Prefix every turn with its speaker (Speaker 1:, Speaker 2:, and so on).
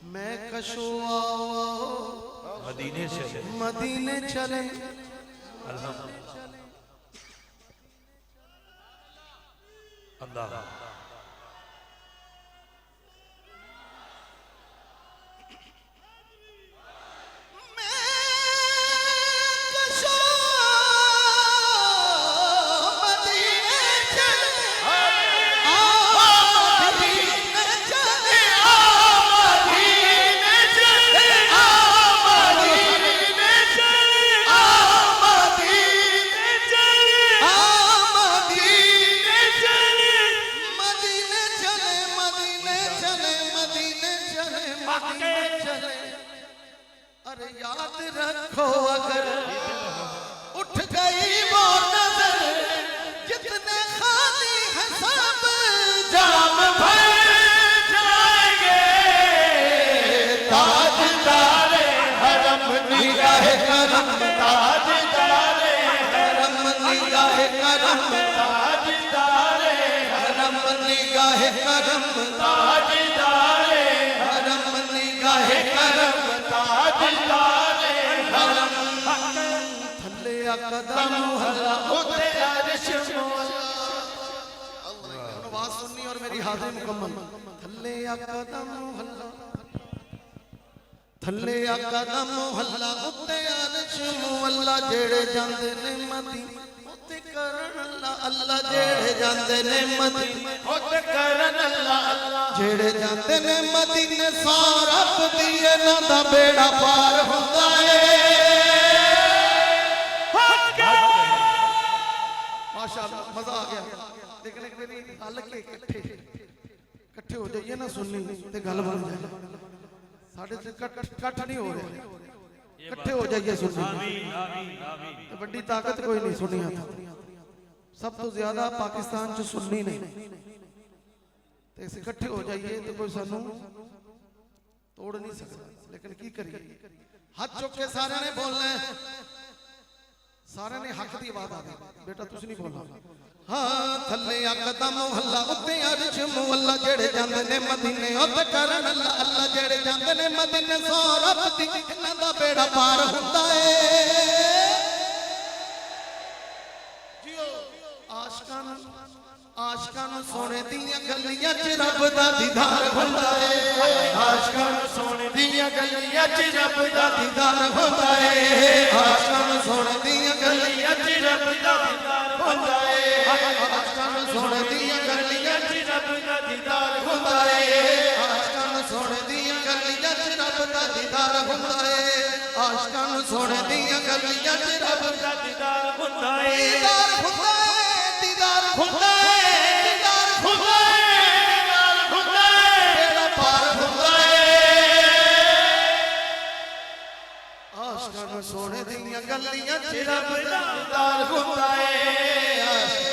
Speaker 1: मैं कशुआ
Speaker 2: मदीने चले
Speaker 1: मदीने चले
Speaker 2: अल्लाह
Speaker 1: अरे याद रखो अगर उठ गई वो नजर जितने खाली है सब जाम भर जाएंगे ताजदारे हरम निगाहे करम ताजदारे हरम निगाहे करम ताजदारे हरम निगाहे करम ताजदारे हरम निगाहे करम कदम हल्ला होते अर्श आवाज सुननी और मेरी हाजिरी मुकम्मल थल्ले कदम हल्ला थल्ले कदम हल्ला होते अर्श अल्लाह जेड़े जांदे ने मदीने होते करन अल्लाह अल्लाह जेड़े जांदे ने मदीने होते करन अल्लाह अल्लाह जेड़े जांदे ने मदीने सारा पतिए ना दा बेड़ा पार हुंदा है माशाअल्लाह मजा आ गया लेकिन एक मेरी गल के इकट्ठे हो जाइए ना सुननी ते गल बन जाए साडे से कट नहीं हो रहे इकट्ठे हो जाइए सुननी तो बड़ी ताकत कोई नहीं सुनिया था सब तो ज्यादा पाकिस्तान च सुन्नी ने ते इकट्ठे हो जाइए तो कोई सानू तोड़ नहीं सकता लेकिन की करिए हाथ चुक के सारे ने बोलना है सारे ने हक दी आवाज आ गई बेटा तुसी नहीं बोलना हां थल्ले कदम हल्ला उत्ते अर्श मुअल्ला जेड़े जांदे ने मदीने उत्ते करन अल्लाह अल्लाह जेड़े जांदे ने मदीने सारा पति इन्हां दा बेड़ा पार हुंदा है जियो आशिकां सोने दियां गलियां च रब दा दीदार हुंदा है आशिकां सोने दियां गलियां च रब दा दीदार हुंदा है आशिकां सोने दियां गलियां च रब दा दीदार हुंदा है आशिकां सोने दियां गलियां च रब दा दीदार हुंदा है आशिकां सोने दियां गलियां च रब दा दीदार हुंदा है आशिकां सोने दियां गलियां च रब दा दीदार हुंदा है दीदार हुंदा है दीदार हुंदा है सोने दियां गलियां च रब दा दीदार हुंदा है।